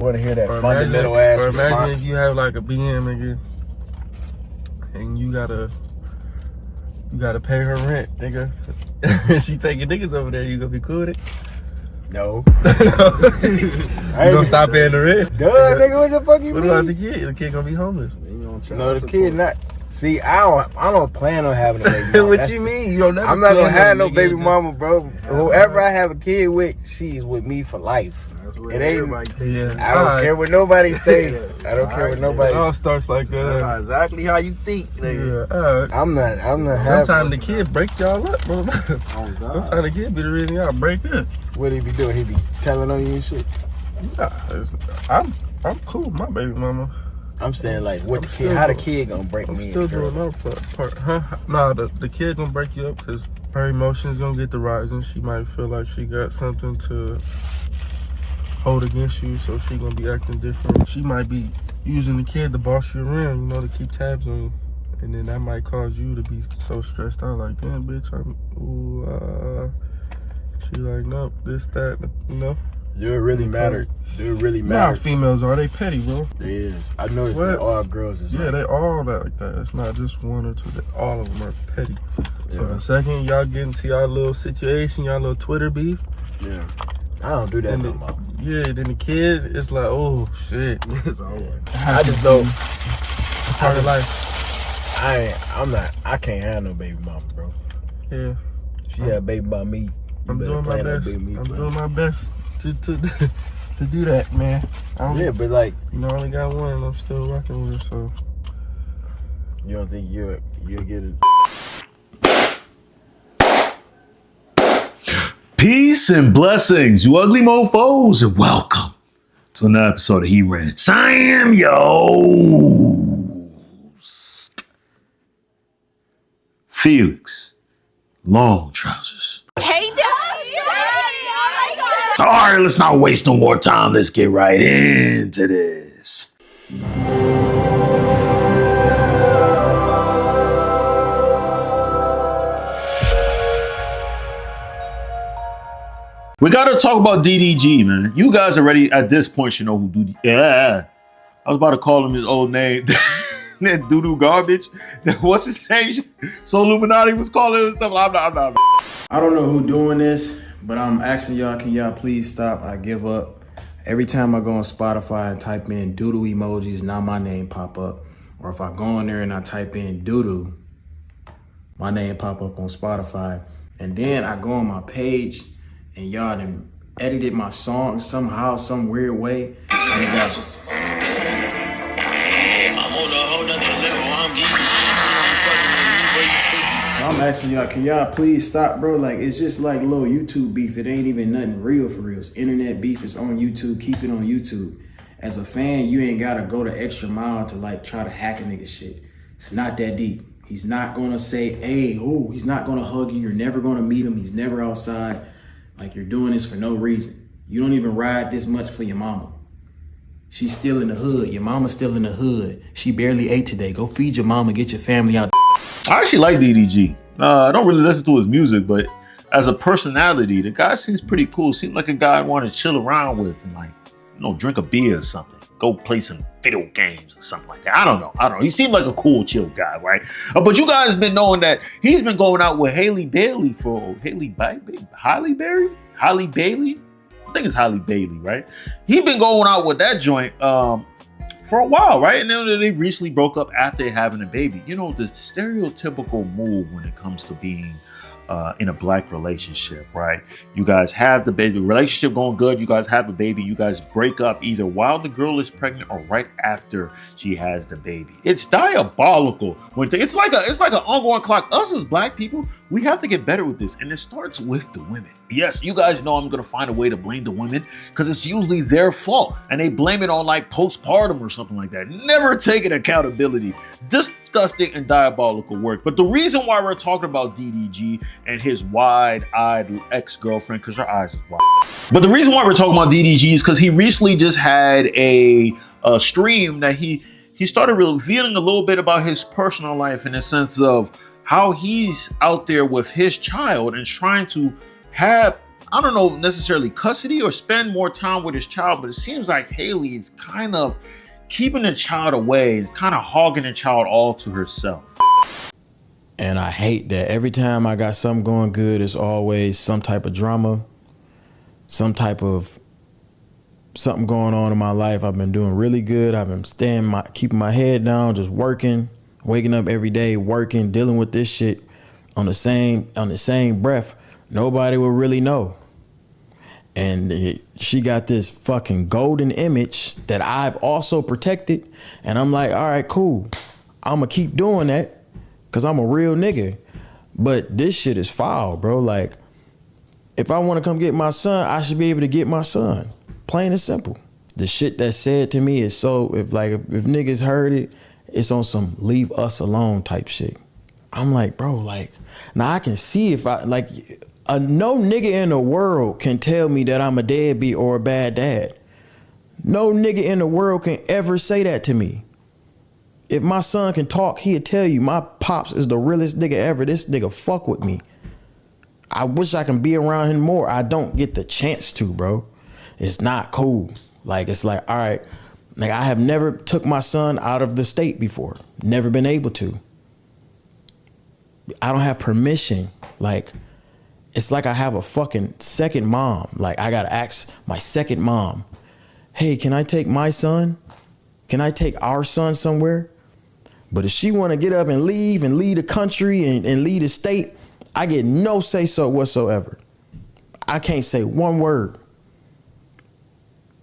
Want to hear that fundamental ass response? Imagine if you have like a BM, nigga, and you gotta pay her rent, nigga. She taking niggas over there. You gonna be cool with it? No. You gonna stop paying the rent? Duh, nigga, what the fuck you What mean? about the kid? The kid gonna be homeless. No, the kid not. See, I don't plan on having a baby mama. What you mean? You don't never. I'm not gonna have no baby mama, bro. Whoever I have a kid with, she's with me for life. It ain't. Yeah. I don't care what nobody say. I don't care what nobody. It all starts like that. That's exactly how you think, nigga. Yeah. I'm not. Sometimes the kid break y'all up, bro. Sometimes the kid be the reason y'all break up. What he be doing? He be telling on you and shit. Nah, I'm cool with my baby mama. I'm saying like, what the kid? How the kid gonna break me? Still doing our part, huh? Nah, the kid gonna break you up because her emotions gonna get to rising. She might feel like she got something to hold against you, so she gonna be acting different. She might be using the kid to boss you around, you know, to keep tabs on you, and then that might cause you to be so stressed out, like, damn, bitch, she like, nope, this, that, you know. Do it really matter? Do it really matter? Nah, females are, they petty, bro. It is. I noticed that all girls is they all that like that. It's not just one or two. All of them are petty. So the second y'all get into y'all little situation, y'all little Twitter beef. Yeah. I don't do that no more. Yeah, then the kid, it's like, oh, shit. It's over. I just know. It's part of life. I can't have no baby mama, bro. Yeah. She had a baby by me. I'm doing my best. I'm doing my best to do that, man. But like, you know, I only got one and I'm still rocking with her, so. You don't think you'll get it? Peace and blessings, you ugly mofos, and welcome to another episode of He Ran Sam, yo. Felix, long trousers. Hey, Daddy! All right, let's not waste no more time. Let's get right into this. We got to talk about DDG, man. You guys already, at this point, you know who DDG. Yeah. I was about to call him his old name. That doo-doo garbage. What's his name? So Illuminati was calling him stuff. I'm not. I don't know who doing this, but I'm asking y'all, can y'all please stop? I give up. Every time I go on Spotify and type in doodoo emojis, now my name pop up. Or if I go on there and I type in doodoo, my name pop up on Spotify. And then I go on my page and y'all done edited my song somehow, some weird way. I'm asking y'all, can y'all please stop, bro? Like, it's just like little YouTube beef. It ain't even nothing real for real. It's internet beef. It's on YouTube. Keep it on YouTube. As a fan, you ain't gotta go the extra mile to like try to hack a nigga shit. It's not that deep. He's not gonna say, hey, he's not gonna hug you. You're never gonna meet him. He's never outside. Like, you're doing this for no reason. You don't even ride this much for your mama. She's still in the hood. Your mama's still in the hood. She barely ate today. Go feed your mama, get your family out. I actually like DDG. I don't really listen to his music, but as a personality, the guy seems pretty cool. Seems like a guy I want to chill around with and like, you know, drink a beer or something. Go play some video games or something like that. I don't know. He seemed like a cool, chill guy, right? But you guys been knowing that he's been going out with Halle Bailey for Halle Bailey? I think it's Halle Bailey, right? He been going out with that joint for a while, right? And then they recently broke up after having a baby. You know, the stereotypical move when it comes to being in a black relationship, right? You guys have the baby, relationship going good, you guys have a baby, you guys break up either while the girl is pregnant or right after she has the baby. It's diabolical. It's like an ongoing clock. Us as black people, we have to get better with this, and it starts with the women. Yes, you guys know I'm gonna find a way to blame the women because it's usually their fault, and they blame it on like postpartum or something like that. Never taking accountability. Disgusting and diabolical work. But the reason why we're talking about DDG and his wide-eyed ex-girlfriend, because her eyes is wide. But the reason why we're talking about DDG is because he recently just had a stream that he started revealing a little bit about his personal life in the sense of how he's out there with his child and trying to have I don't know necessarily custody or spend more time with his child, but it seems like Haley is kind of keeping the child away. It's kind of hogging the child all to herself. And I hate that every time I got something going good, it's always some type of drama, some type of something going on in my life. I've been doing really good. I've been keeping my head down, just working, waking up every day, working, dealing with this shit on the same breath. Nobody will really know. And she got this fucking golden image that I've also protected. And I'm like, all right, cool. I'm gonna keep doing that because I'm a real nigga. But this shit is foul, bro. Like, if I want to come get my son, I should be able to get my son. Plain and simple. The shit that's said to me is so, if niggas heard it, it's on some leave us alone type shit. I'm like, bro, like, now I can see if I, like, no nigga in the world can tell me that I'm a deadbeat or a bad dad. No nigga in the world can ever say that to me. If my son can talk, he'll tell you my pops is the realest nigga ever. This nigga fuck with me. I wish I can be around him more. I don't get the chance to, bro. It's not cool. Like, it's like, all right, like, I have never took my son out of the state before. Never been able to. I don't have permission. Like, it's like I have a fucking second mom. Like, I gotta ask my second mom, hey, can I take my son? Can I take our son somewhere? But if she wanna get up and leave the country and leave the state, I get no say so whatsoever. I can't say one word.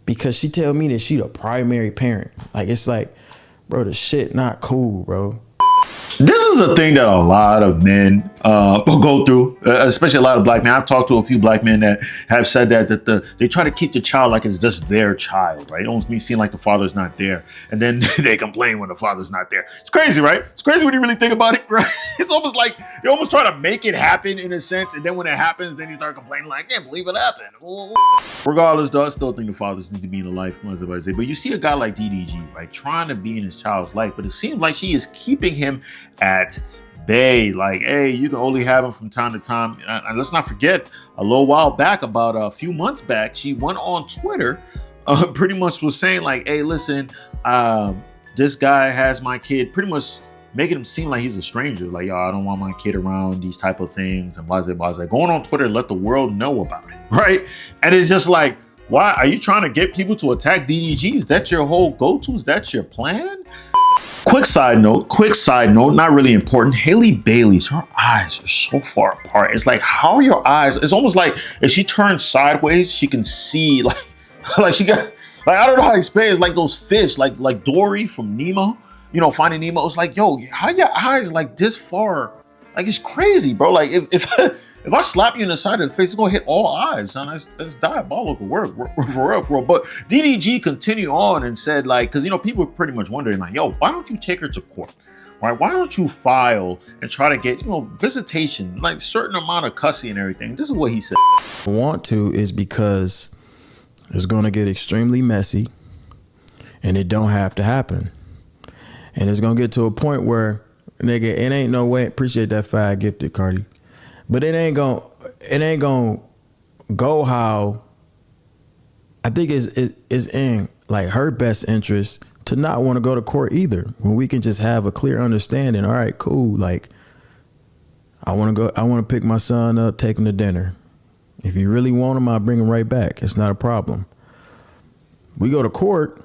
Because she tell me that she the primary parent. Like, it's like, bro, the shit not cool, bro. This is a thing that a lot of men will go through, especially a lot of black men. I've talked to a few black men that have said that they try to keep the child like it's just their child, right? It almost means seem like the father's not there. And then they complain when the father's not there. It's crazy, right? It's crazy when you really think about it, right? It's almost like they almost try to make it happen in a sense. And then when it happens, then you start complaining like, I can't believe it happened. Regardless, though, I still think the fathers need to be in the life, as I say. But you see a guy like DDG, right? Trying to be in his child's life, but it seems like she is keeping him at bay. Like, hey, you can only have him from time to time. And let's not forget, a little while back, about a few months back, she went on Twitter, pretty much was saying like, hey, listen, this guy has my kid, pretty much making him seem like he's a stranger. Like, yo, I don't want my kid around these type of things and blah, blah, blah. Like, going on Twitter and let the world know about it, right? And it's just like, why are you trying to get people to attack DDG? Is that your whole go-to? Is that your plan? Quick side note, not really important. Haley Bailey's, her eyes are so far apart. It's like, how are your eyes? It's almost like if she turns sideways, she can see like she got, like, I don't know how to explain it. It's like those fish, like Dory from Nemo, you know, Finding Nemo. It's like, yo, how your eyes like this far? Like, it's crazy, bro. Like, if I slap you in the side of the face, it's gonna hit all eyes, son. That's diabolical work, for real. But DDG continued on and said, like, because, you know, people were pretty much wondering, like, yo, why don't you take her to court, right? Why don't you file and try to get, you know, visitation, like certain amount of custody and everything? This is what he said. I want to is because it's gonna get extremely messy, and it don't have to happen, and it's gonna get to a point where, nigga, it ain't no way. Appreciate that $5 gifted, Cardi. But it ain't gonna go how I think is in like her best interest to not want to go to court either. When we can just have a clear understanding. All right, cool. Like, I want to pick my son up, take him to dinner. If you really want him, I'll bring him right back. It's not a problem. We go to court,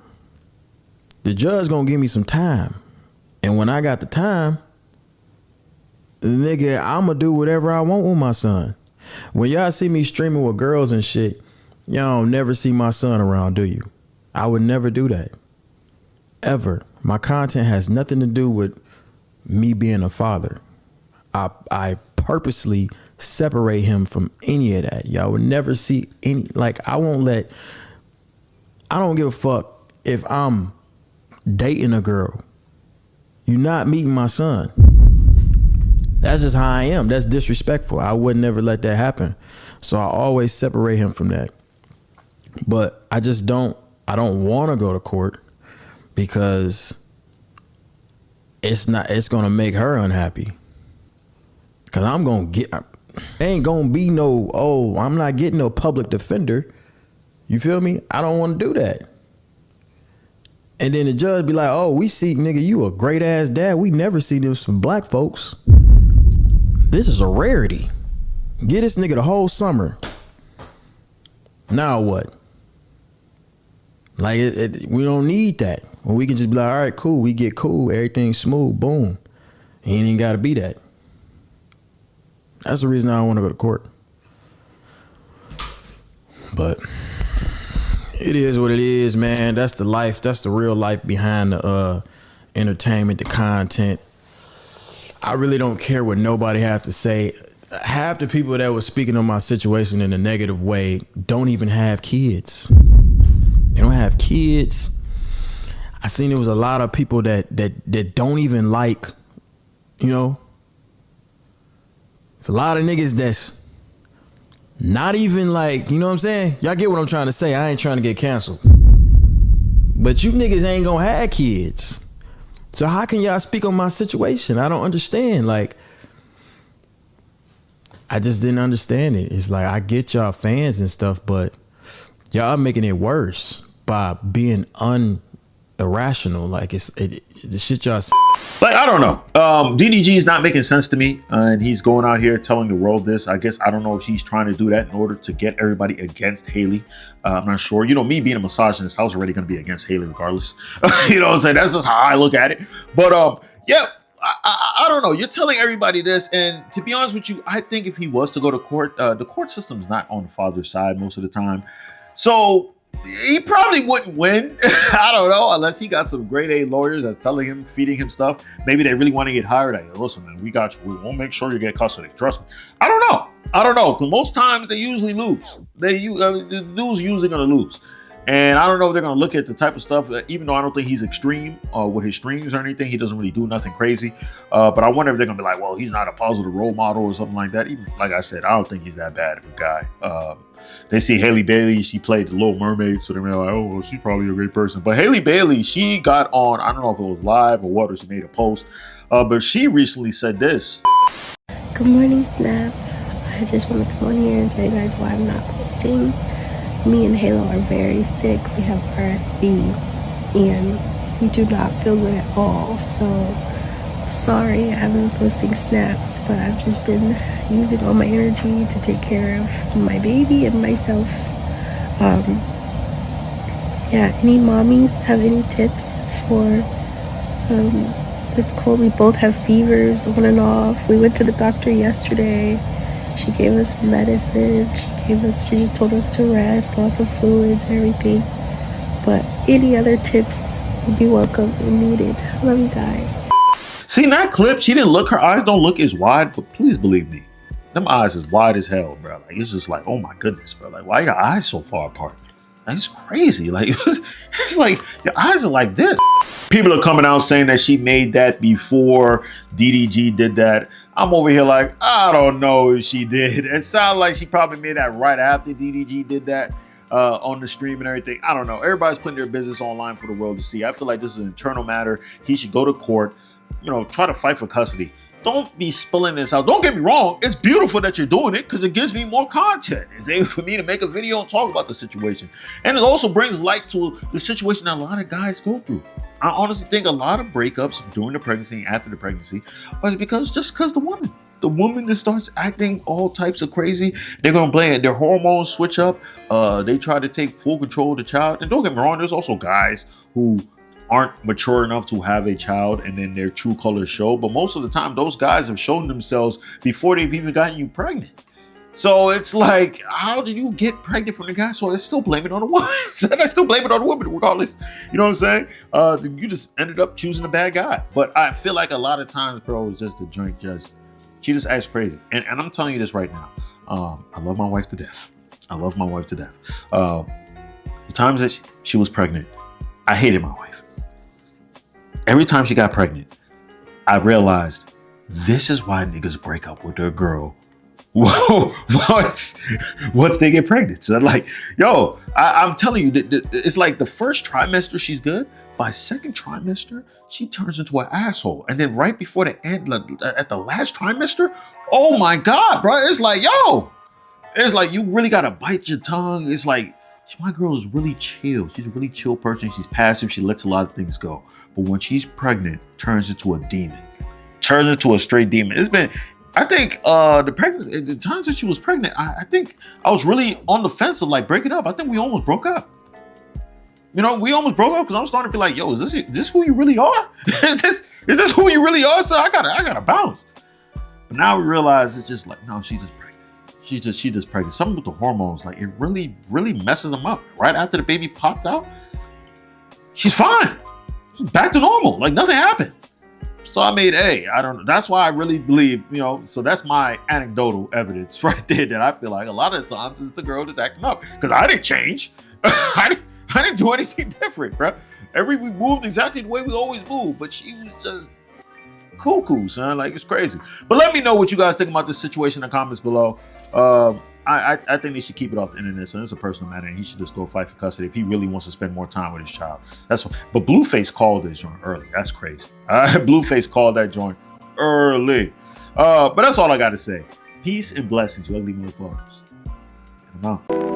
the judge gonna give me some time. And when I got the time, nigga, I'ma do whatever I want with my son. When y'all see me streaming with girls and shit, y'all don't never see my son around, do you? I would never do that. Ever. My content has nothing to do with me being a father. I purposely separate him from any of that. Y'all would never see any, like, I don't give a fuck if I'm dating a girl. You're not meeting my son. That's just how I am. That's disrespectful. I would never let that happen. So I always separate him from that. But I don't want to go to court because it's going to make her unhappy. Cause I'm going to ain't gonna be no, oh, I'm not getting no public defender. You feel me? I don't want to do that. And then the judge be like, oh, we see, nigga, you a great ass dad. We never see this from black folks. This is a rarity. Get this nigga the whole summer. Now what? Like, we don't need that. When we can just be like, all right, cool. We get cool. Everything's smooth. Boom. He ain't even got to be that. That's the reason I don't want to go to court. But it is what it is, man. That's the life. That's the real life behind the entertainment, the content. I really don't care what nobody have to say. Half the people that was speaking on my situation in a negative way don't even have kids. They don't have kids. I seen there was a lot of people that don't even like, you know. It's a lot of niggas that's not even like, you know what I'm saying? Y'all get what I'm trying to say. I ain't trying to get canceled. But you niggas ain't gonna have kids. So how can y'all speak on my situation? I don't understand. Like, I just didn't understand it. It's like, I get y'all fans and stuff, but y'all are making it worse by being irrational. Like, the shit y'all say. Like, I don't know. DDG is not making sense to me, and he's going out here telling the world this. I guess I don't know if he's trying to do that in order to get everybody against Haley. I'm not sure. You know, me being a misogynist, I was already going to be against Haley regardless. You know what I'm saying? That's just how I look at it. But yeah, I don't know. You're telling everybody this, and to be honest with you, I think if he was to go to court, the court system's not on the father's side most of the time. So he probably wouldn't win. I don't know, unless he got some grade A lawyers that's telling him, feeding him stuff. Maybe they really want to get hired. Like, listen, man, we got you. We'll make sure you get custody. Trust me. I don't know. Because most times they usually lose. The dude's usually going to lose. And I don't know if they're going to look at the type of stuff, even though I don't think he's extreme with his streams or anything. He doesn't really do nothing crazy. But I wonder if they're going to be like, well, he's not a positive role model or something like that. Even like I said, I don't think he's that bad of a guy. They see Haley Bailey, she played The Little Mermaid, so they're like, oh, well, she's probably a great person. But Haley Bailey, she got on, I don't know if it was live or what, or she made a post, but she recently said this. Good morning, Snap. I just want to come on here and tell you guys why I'm not posting. Me and Halo are very sick. We have RSV, and we do not feel good at all. So, sorry I haven't been posting snaps, but I've just been using all my energy to take care of my baby and myself. Yeah, any mommies have any tips for this cold? We both have fevers on and off. We went to the doctor yesterday. She gave us medicine. She just told us to rest, lots of fluids and everything. But any other tips would be welcome and needed. I love you guys. See, in that clip, she didn't look, her eyes don't look as wide, but please believe me, them eyes is wide as hell, bro. Like, it's just like, oh my goodness, bro. Like, why are your eyes so far apart? Like, it's crazy. Like, it's like, your eyes are like this. People are coming out saying that she made that before DDG did that. I'm over here like, I don't know if she did. It sounds like she probably made that right after DDG did that on the stream and everything. I don't know. Everybody's putting their business online for the world to see. I feel like this is an internal matter. He should go to court, you know, try to fight for custody. Don't be spilling this out. Don't get me wrong. It's beautiful that you're doing it because it gives me more content. It's able for me to make a video and talk about the situation. And it also brings light to the situation that a lot of guys go through. I honestly think a lot of breakups during the pregnancy and after the pregnancy are because the woman that starts acting all types of crazy, they're going to blame it. Their hormones switch up. They try to take full control of the child. And don't get me wrong, there's also guys who aren't mature enough to have a child and then their true colors show. But most of the time, those guys have shown themselves before they've even gotten you pregnant. So it's like, how did you get pregnant from the guy? So I still blame it on the woman. I still blame it on the woman regardless. You know what I'm saying? You just ended up choosing a bad guy. But I feel like a lot of times, bro, it's just the joint she just acts crazy. And I'm telling you this right now. I love my wife to death. The times that she was pregnant, I hated my wife. Every time she got pregnant, I realized this is why niggas break up with their girl once they get pregnant. So like, yo, I'm telling you, it's like the first trimester she's good. By second trimester, she turns into an asshole. And then right before the end, like, at the last trimester, oh my God, bro. It's like, yo, it's like you really gotta bite your tongue. It's like, my girl is really chill. She's a really chill person. She's passive. She lets a lot of things go. But when she's pregnant, turns into a demon. Turns into a straight demon. It's been, I think, the pregnancy, the times that she was pregnant, I think I was really on the fence of like breaking up. I think we almost broke up. You know, we almost broke up because I'm starting to be like, yo, is this who you really are? is this who you really are? So I gotta bounce. But now we realize it's just like, no, she's just pregnant. She's just pregnant. Something with the hormones, like it really, really messes them up. Right after the baby popped out, she's fine. She's back to normal. Like nothing happened. So I mean, hey, I don't know. That's why I really believe, you know, so that's my anecdotal evidence right there that I feel like a lot of the times it's the girl that's acting up. Because I didn't change. I didn't do anything different, bro. We moved exactly the way we always move, but she was just cuckoo, son. Like, it's crazy. But let me know what you guys think about this situation in the comments below. I think they should keep it off the internet, so it's a personal matter, and he should just go fight for custody if he really wants to spend more time with his child. That's what. But Blueface called this joint early. That's crazy. Blueface called that joint early. But that's all I got to say. Peace and blessings, you ugly motherfuckers. I'm out.